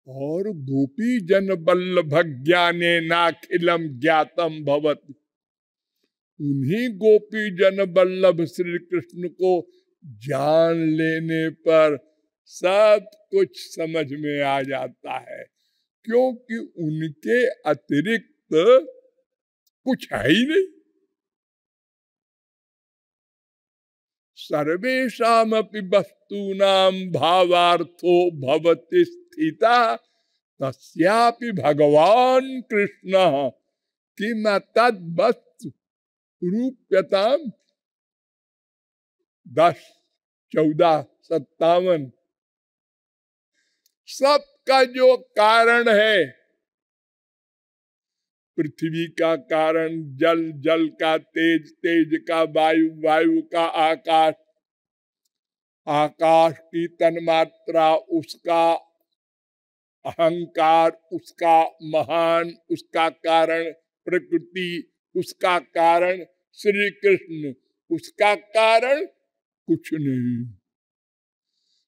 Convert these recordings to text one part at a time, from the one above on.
और गोपी जन वल्लभ ज्ञाने नाखिलम ज्ञातम भवति, उन्हीं गोपी जन वल्लभ श्री कृष्ण को जान लेने पर सब कुछ समझ में आ जाता है, क्योंकि उनके अतिरिक्त कुछ है ही नहीं। सर्वेषामपि वस्तूनां भावार्थो भवति स्थिता तस्यापि भगवान कृष्ण किम तद्वस्तु रूप्यताम। 10, 14, 57 सबका जो कारण है, पृथ्वी का कारण जल, जल का तेज, तेज का वायु, वायु का आकाश, आकाश की तन्मात्रा, उसका अहंकार, उसका महान, उसका कारण प्रकृति, उसका कारण श्री कृष्ण, उसका कारण कुछ नहीं।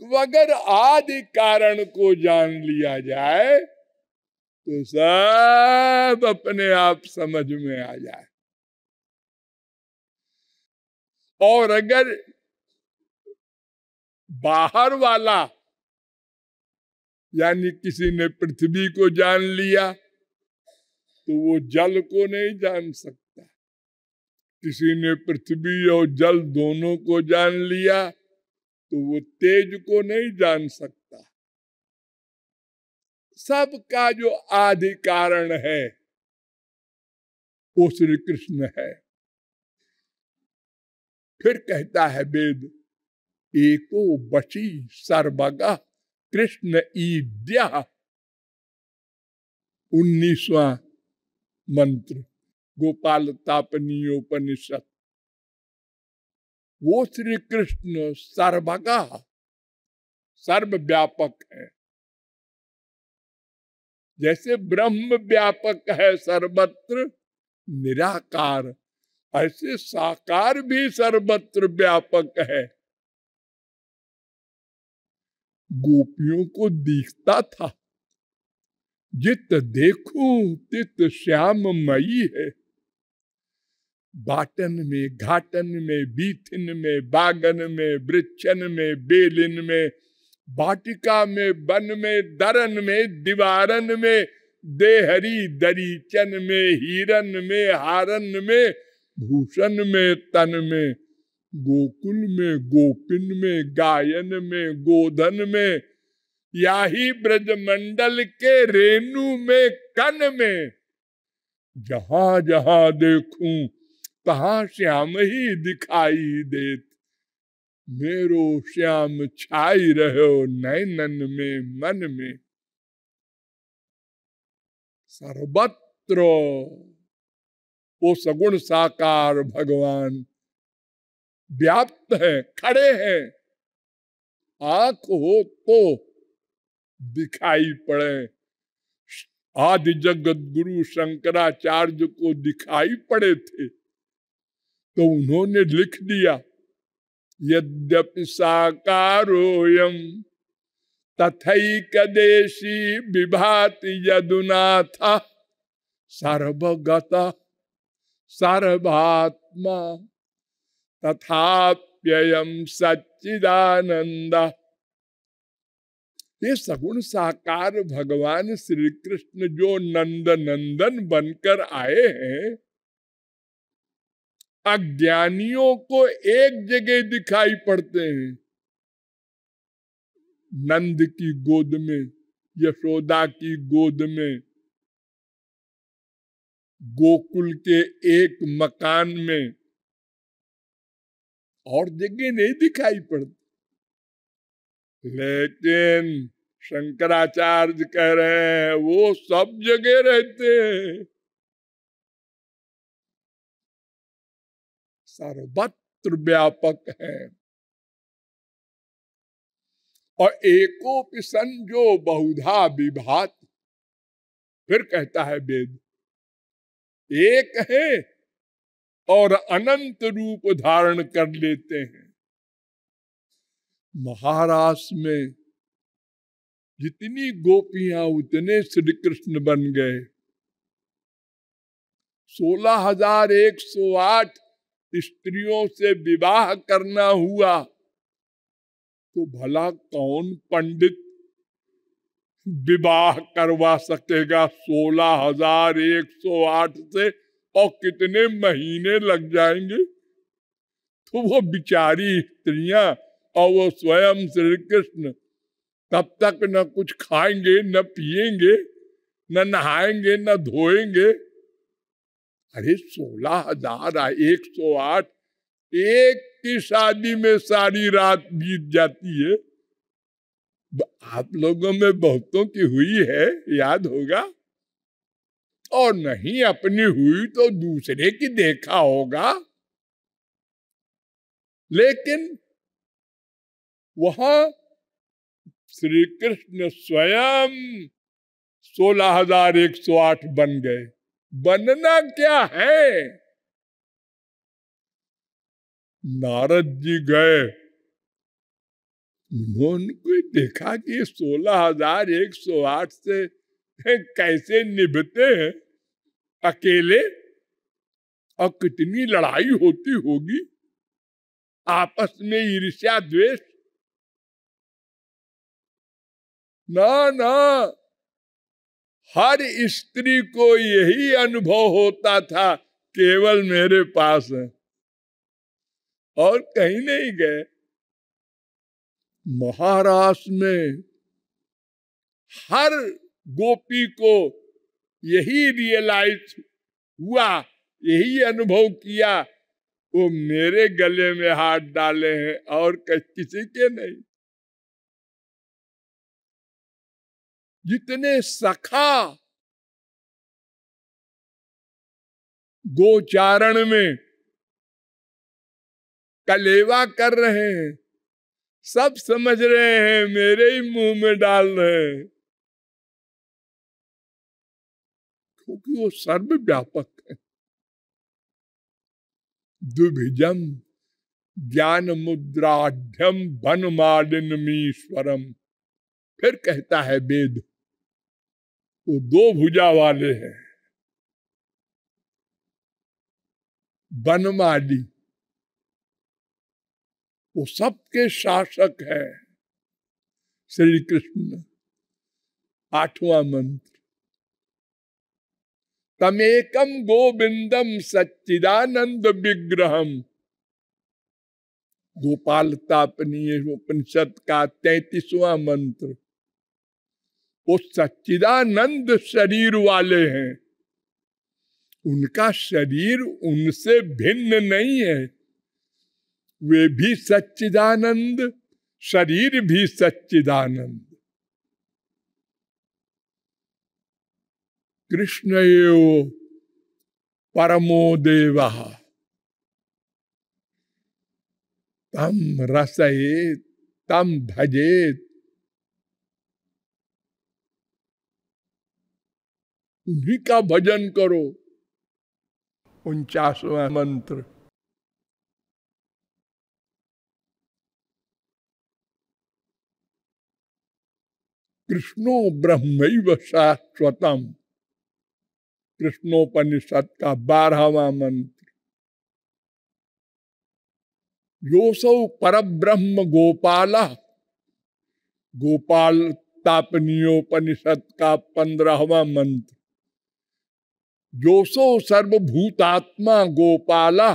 तो अगर आदि कारण को जान लिया जाए तो सब अपने आप समझ में आ जाए। और अगर बाहर वाला यानी किसी ने पृथ्वी को जान लिया तो वो जल को नहीं जान सकता, किसी ने पृथ्वी और जल दोनों को जान लिया तो वो तेज को नहीं जान सकता। सबका जो आदि कारण है वो श्री कृष्ण है। फिर कहता है वेद, एको बची सर्वगा कृष्ण ईद्या, 19वां मंत्र गोपाल तापनीयोपनिषद। वो श्री कृष्ण सर्वगा सर्वव्यापक है, जैसे ब्रह्म व्यापक है सर्वत्र निराकार, ऐसे साकार भी सर्वत्र व्यापक है। गोपियों को दिखता था, जित देखूं तित श्याममयी है। बाटन में, घाटन में, बीथिन में, बागन में, वृक्षन में, बेलिन में, वाटिका में, वन में, दरन में, दीवारन में, देहरी दरीचन में, हीरन में, हारन में, भूषण में, तन में, गोकुल में, गोपिन में, गायन में, गोधन में, याही ब्रजमंडल के रेणु में, कन में, जहां जहां देखूं कहाँ श्याम ही दिखाई देत। मेरो श्याम छाई रहो नैनन में मन में। सर्वत्र वो सगुण साकार भगवान व्याप्त है, खड़े हैं। आंख हो तो दिखाई पड़े। आदि जगत गुरु शंकराचार्य को दिखाई पड़े थे तो उन्होंने लिख दिया, यद्यपि साकारोयम तथैकदेशी विभाति यदुनाथ सर्वगत सर्वात्मा तथाप्ययम् सच्चिदानंद। ये सगुण साकार भगवान श्री कृष्ण जो नंद नंदन बनकर आए हैं, अज्ञानियों को एक जगह दिखाई पड़ते हैं, नंद की गोद में, यशोदा की गोद में, गोकुल के एक मकान में, और जगह नहीं दिखाई पड़ती। लेकिन शंकराचार्य कह रहे हैं वो सब जगह रहते हैं, सर्वत्र व्यापक है। और एकोपि सन जो बहुधा विभात, फिर कहता है वेद, एक है और अनंत रूप धारण कर लेते हैं। महाराष्ट्र में जितनी गोपियां उतने श्री कृष्ण बन गए। 16,108 स्त्रियों से विवाह करना हुआ तो भला कौन पंडित विवाह करवा सकेगा 16,108 से, और कितने महीने लग जाएंगे। तो वो बिचारी स्त्रियां और वो स्वयं श्री कृष्ण तब तक न कुछ खाएंगे, न पिएंगे, न नहाएंगे, न धोएंगे। अरे 16,108 एक की शादी में सारी रात बीत जाती है। आप लोगों में बहुतों की हुई है, याद होगा, और नहीं अपनी हुई तो दूसरे की देखा होगा। लेकिन वहां श्री कृष्ण स्वयं 16,108 बन गए। बनना क्या है? नारद जी गए, उन्होंने देखा कि 16,108 से कैसे निभते हैं अकेले, और कितनी लड़ाई होती होगी आपस में, ईर्ष्या द्वेष। ना ना, हर स्त्री को यही अनुभव होता था, केवल मेरे पास है और कहीं नहीं गए। महाराष्ट्र में हर गोपी को यही रियलाइज हुआ, यही अनुभव किया, वो मेरे गले में हाथ डाले हैं और किसी के नहीं। जितने सखा गोचारण में कलेवा कर रहे हैं, सब समझ रहे हैं मेरे ही मुंह में डाल रहे हैं, क्योंकि वो सर्वव्यापक है। दुभिजम ज्ञान मुद्राढ़ वनमालिनीश्वरम। फिर कहता है वेद, वो दो भुजा वाले हैं। वनमाली वो सबके शासक है श्री कृष्ण। 8वां मंत्र, तमेकम गोविंदम सच्चिदानंद विग्रहम। गोपाल तापनीय उपनिषद का 33वां मंत्र। वो सच्चिदानंद शरीर वाले हैं, उनका शरीर उनसे भिन्न नहीं है, वे भी सच्चिदानंद, शरीर भी सच्चिदानंद। कृष्ण एव परमो देवः तम रसयेत तम भजेत। उन्हीं का भजन करो। 49वां मंत्र, कृष्णो ब्रह्मैव शाश्वतम। कृष्णोपनिषद का 12वां मंत्र, योसौ परब्रह्म गोपाला। गोपाल तापनीयोपनिषद का 15वां मंत्र, योसौ सर्वभूतात्मा गोपाला।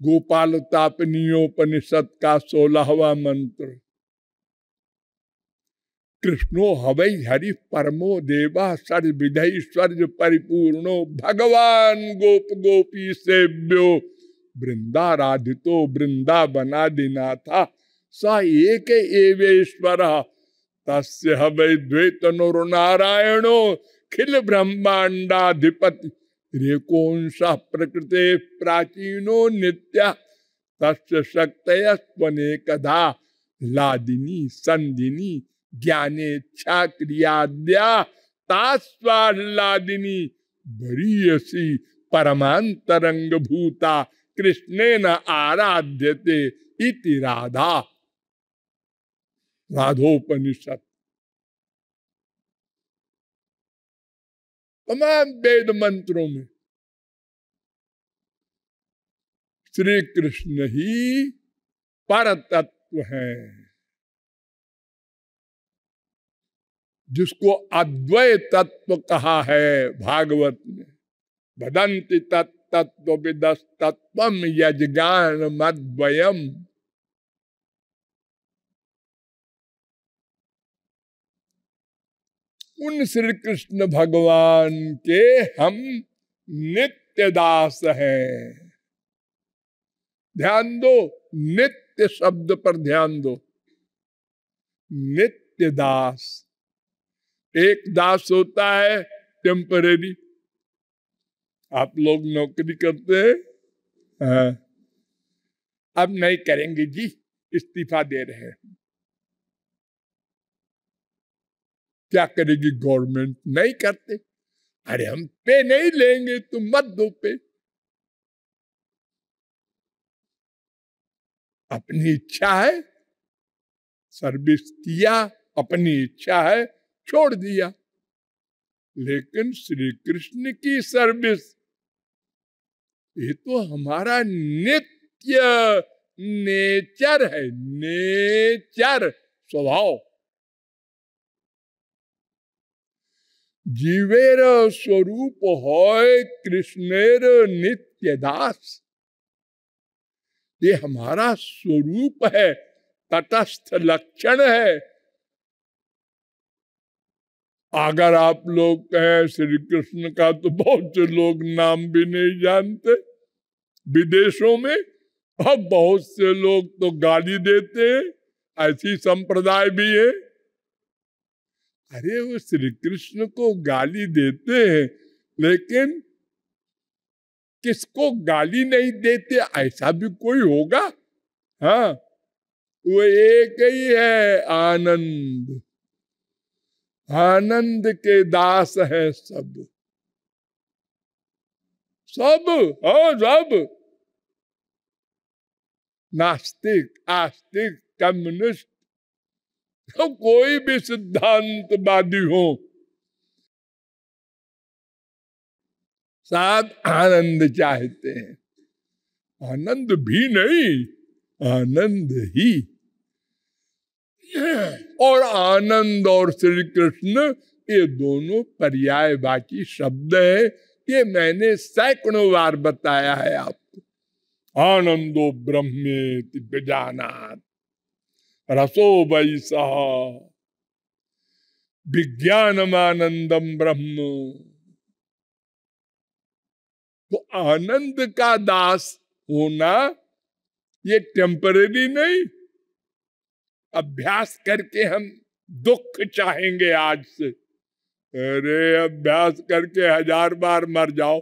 गोपाल तापनीयोपनिषद का 16वां मंत्र, कृष्णो हवै हरि परमो देवा सर्वविधैश्वर्य परिपूर्णो भगवान गोप गोपी सेव्यो वृंदाराधितो वृंदावनादिनाथा स एक एवेश्वर तस्य हवै द्वैतनो नारायणो खिल ब्रह्मांडाधिपति रेकोंश प्रकृते प्राचीनो नित्य तस्य शक्तय स्वनेकधा लादिनी संदिनी ज्ञानेच्छा क्रियाद्या तास्वाह्लादिनी बरीयसी परमांतरंग भूता कृष्णेन आराध्यते इति राधा। राधोपनिषद, तमाम वेद मंत्रों में श्री कृष्ण ही पर तत्व है, जिसको अद्वैत तत्व कहा है भागवत में। वदन्ति तत्तत्व विदस्तत्वम यज्ञान मद्वयम। उन श्री कृष्ण भगवान के हम नित्य दास हैं। ध्यान दो, नित्य शब्द पर ध्यान दो। नित्य दास, एक दास होता है टेम्परेरी, आप लोग नौकरी करते हैं, हाँ, अब नहीं करेंगे जी, इस्तीफा दे रहे हैं। क्या करेगी गवर्नमेंट? नहीं करते, अरे हम पे नहीं लेंगे, तुम मत दो पे। अपनी इच्छा है, सर्विस किया, अपनी इच्छा है, छोड़ दिया। लेकिन श्री कृष्ण की सर्विस, ये तो हमारा नित्य नेचर है, नेचर, स्वभाव। जीवेर स्वरूप है कृष्णेर नित्य दास, ये हमारा स्वरूप है, तटस्थ लक्षण है। अगर आप लोग कहें श्री कृष्ण का, तो बहुत से लोग नाम भी नहीं जानते विदेशों में, और बहुत से लोग तो गाली देते हैं, ऐसी संप्रदाय भी है। अरे वो श्री कृष्ण को गाली देते हैं, लेकिन किसको गाली नहीं देते, ऐसा भी कोई होगा? हाँ, वो एक ही है, आनंद। आनंद के दास है सब, सब, हाँ सब। नास्तिक, आस्तिक, कम्युनिस्ट, तो कोई भी सिद्धांतवादी हो, सब आनंद चाहते हैं। आनंद भी नहीं, आनंद ही। और आनंद और श्री कृष्ण, ये दोनों पर्यायवाची शब्द है। ये मैंने सैकड़ों बार बताया है आपको। आनंदो ब्रह्मेति विजानात् रसो वै सः विज्ञानमानंदम ब्रह्म। तो आनंद का दास होना ये टेम्परेरी नहीं। अभ्यास करके हम दुख चाहेंगे आज से, अरे अभ्यास करके 1000 बार मर जाओ,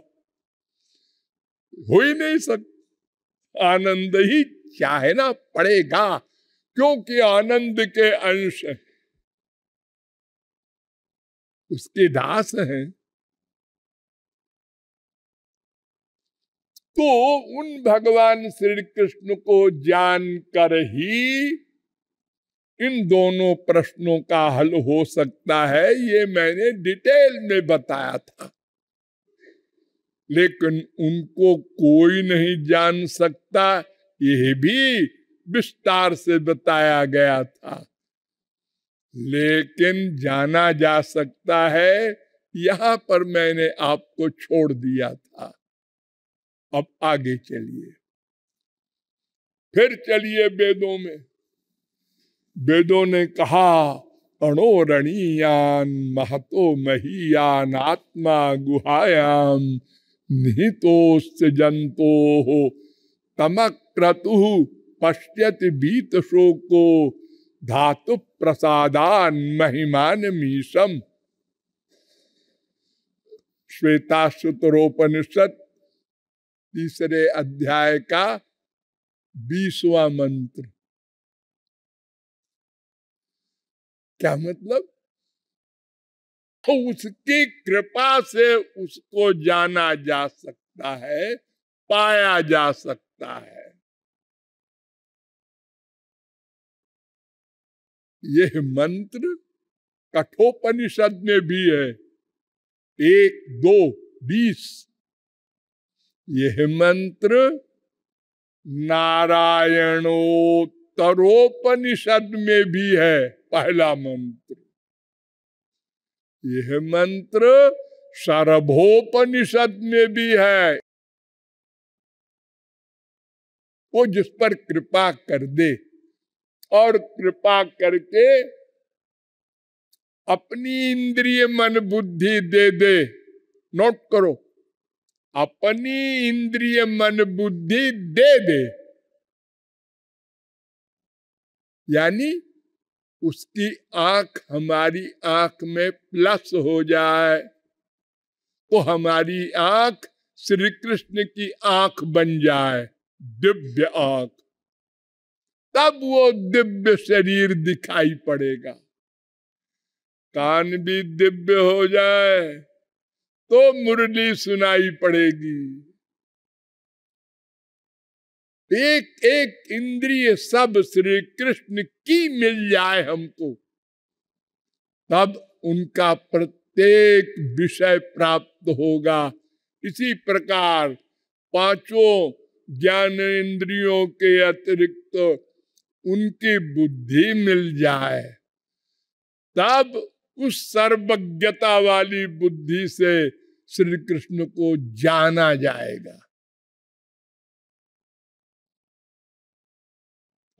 हो ही नहीं सकता। आनंद ही चाहना पड़ेगा, क्योंकि आनंद के अंश है, उसके दास हैं। तो उन भगवान श्री कृष्ण को जानकर ही इन दोनों प्रश्नों का हल हो सकता है, ये मैंने डिटेल में बताया था। लेकिन उनको कोई नहीं जान सकता, यह भी विस्तार से बताया गया था। लेकिन जाना जा सकता है, यहां पर मैंने आपको छोड़ दिया था। अब आगे चलिए, फिर चलिए वेदों में। वेदों ने कहा, अणोरणीयान महतो महीयान आत्मा गुहायाम निहितोस्य जंतो तमक्रतु पश्यति बीत शोको धातु प्रसादान महिमान मीशम। श्वेताश्वतरोपनिषद 3 अध्याय का 20वां मंत्र। क्या मतलब? तो उसकी कृपा से उसको जाना जा सकता है, पाया जा सकता है। यह मंत्र कठोपनिषद में भी है, 1, 2, 20। यह मंत्र नारायणोत्तरोपनिषद में भी है, पहला मंत्र। यह मंत्र शरभोपनिषद में भी है। वो जिस पर कृपा कर दे और कृपा करके अपनी इंद्रिय मन बुद्धि दे दे, नोट करो, अपनी इंद्रिय मन बुद्धि दे दे, यानी उसकी आंख हमारी आंख में प्लस हो जाए, तो हमारी आंख श्री कृष्ण की आंख बन जाए, दिव्य आंख। तब वो दिव्य शरीर दिखाई पड़ेगा। कान भी दिव्य हो जाए तो मुरली सुनाई पड़ेगी। एक एक इंद्रिय सब श्री कृष्ण की मिल जाए हमको, तब उनका प्रत्येक विषय प्राप्त होगा। इसी प्रकार पांचों ज्ञान इंद्रियों के अतिरिक्त उनकी बुद्धि मिल जाए, तब उस सर्वज्ञता वाली बुद्धि से श्री कृष्ण को जाना जाएगा।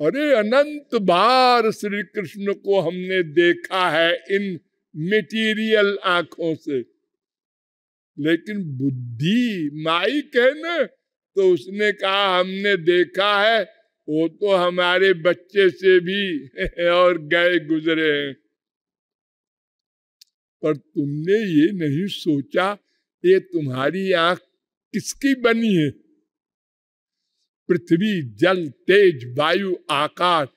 अरे अनंत बार श्री कृष्ण को हमने देखा है इन मेटीरियल आंखों से, लेकिन बुद्धि माइक है ना, तो उसने कहा हमने देखा है, वो तो हमारे बच्चे से भी और गए गुजरे हैं। पर तुमने ये नहीं सोचा ये तुम्हारी आंख किसकी बनी है? पृथ्वी, जल, तेज, वायु, आकाश,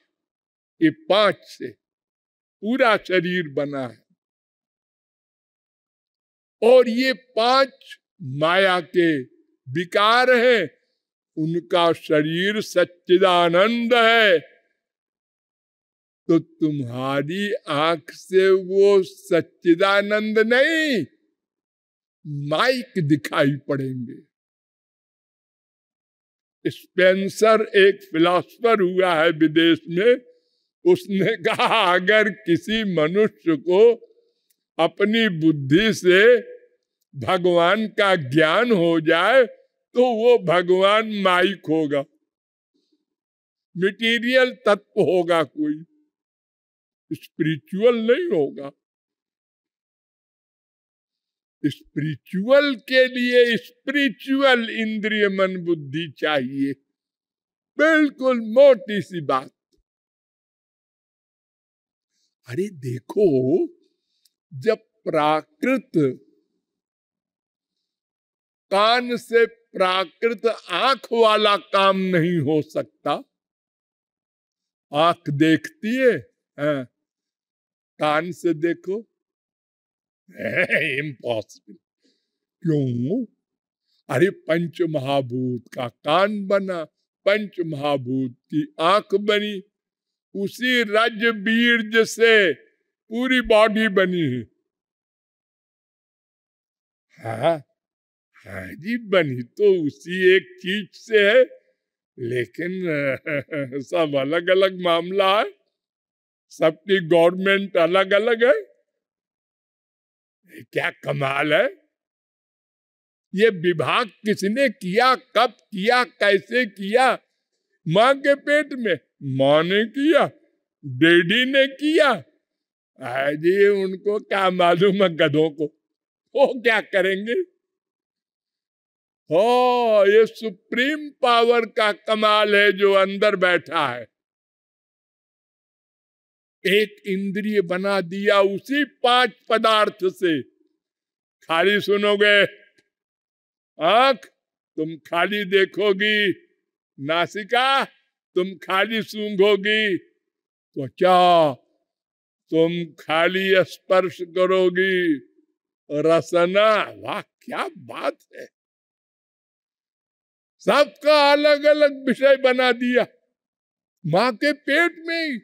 ये 5 से पूरा शरीर बना है। और ये 5 माया के विकार हैं, उनका शरीर सच्चिदानंद है। तो तुम्हारी आंख से वो सच्चिदानंद नहीं, माइक दिखाई पड़ेंगे। स्पेंसर एक फिलॉसफर हुआ है विदेश में, उसने कहा अगर किसी मनुष्य को अपनी बुद्धि से भगवान का ज्ञान हो जाए तो वो भगवान माइक होगा, मटेरियल तत्व होगा, कोई स्पिरिचुअल नहीं होगा। स्पिरिचुअल के लिए स्पिरिचुअल इंद्रिय मन बुद्धि चाहिए, बिल्कुल मोटी सी बात। अरे देखो, जब प्राकृत कान से प्राकृत आंख वाला काम नहीं हो सकता, आंख देखती है, कान से देखो, इम्पॉसिबल। क्यों? अरे पंच महाभूत का कान बना, पंच महाभूत की आंख बनी, उसी रज बीर्ज से पूरी बॉडी बनी है। हाँ हाँ जी, बनी तो उसी एक चीज से है, लेकिन सब अलग अलग मामला है, सबकी गवर्नमेंट अलग अलग है। क्या कमाल है! ये विभाग किसने किया, कब किया, कैसे किया? माँ के पेट में माँ ने किया, डैडी ने किया। जी उनको क्या मालूम है गधों को, वो क्या करेंगे? हो, ये सुप्रीम पावर का कमाल है जो अंदर बैठा है। एक इंद्रिय बना दिया उसी 5 पदार्थ से। खाली सुनोगे, आंख तुम खाली देखोगी, नासिका तुम खाली सूंघोगी, त्वचा तुम खाली स्पर्श करोगी, रसना, वाह क्या बात है! सबका अलग अलग विषय बना दिया मां के पेट में ही।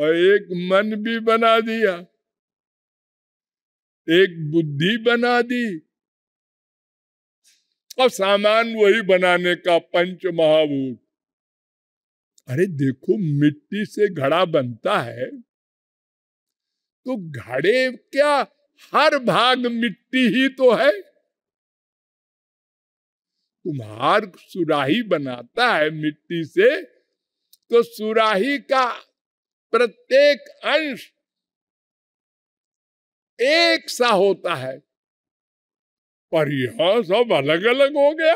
और एक मन भी बना दिया, एक बुद्धि बना दी, और सामान वही बनाने का पंच महाभूत। अरे देखो, मिट्टी से घड़ा बनता है तो घड़े क्या हर भाग मिट्टी ही तो है। कुम्हार सुराही बनाता है मिट्टी से, तो सुराही का प्रत्येक अंश एक सा होता है, पर यहां सब अलग अलग हो गया।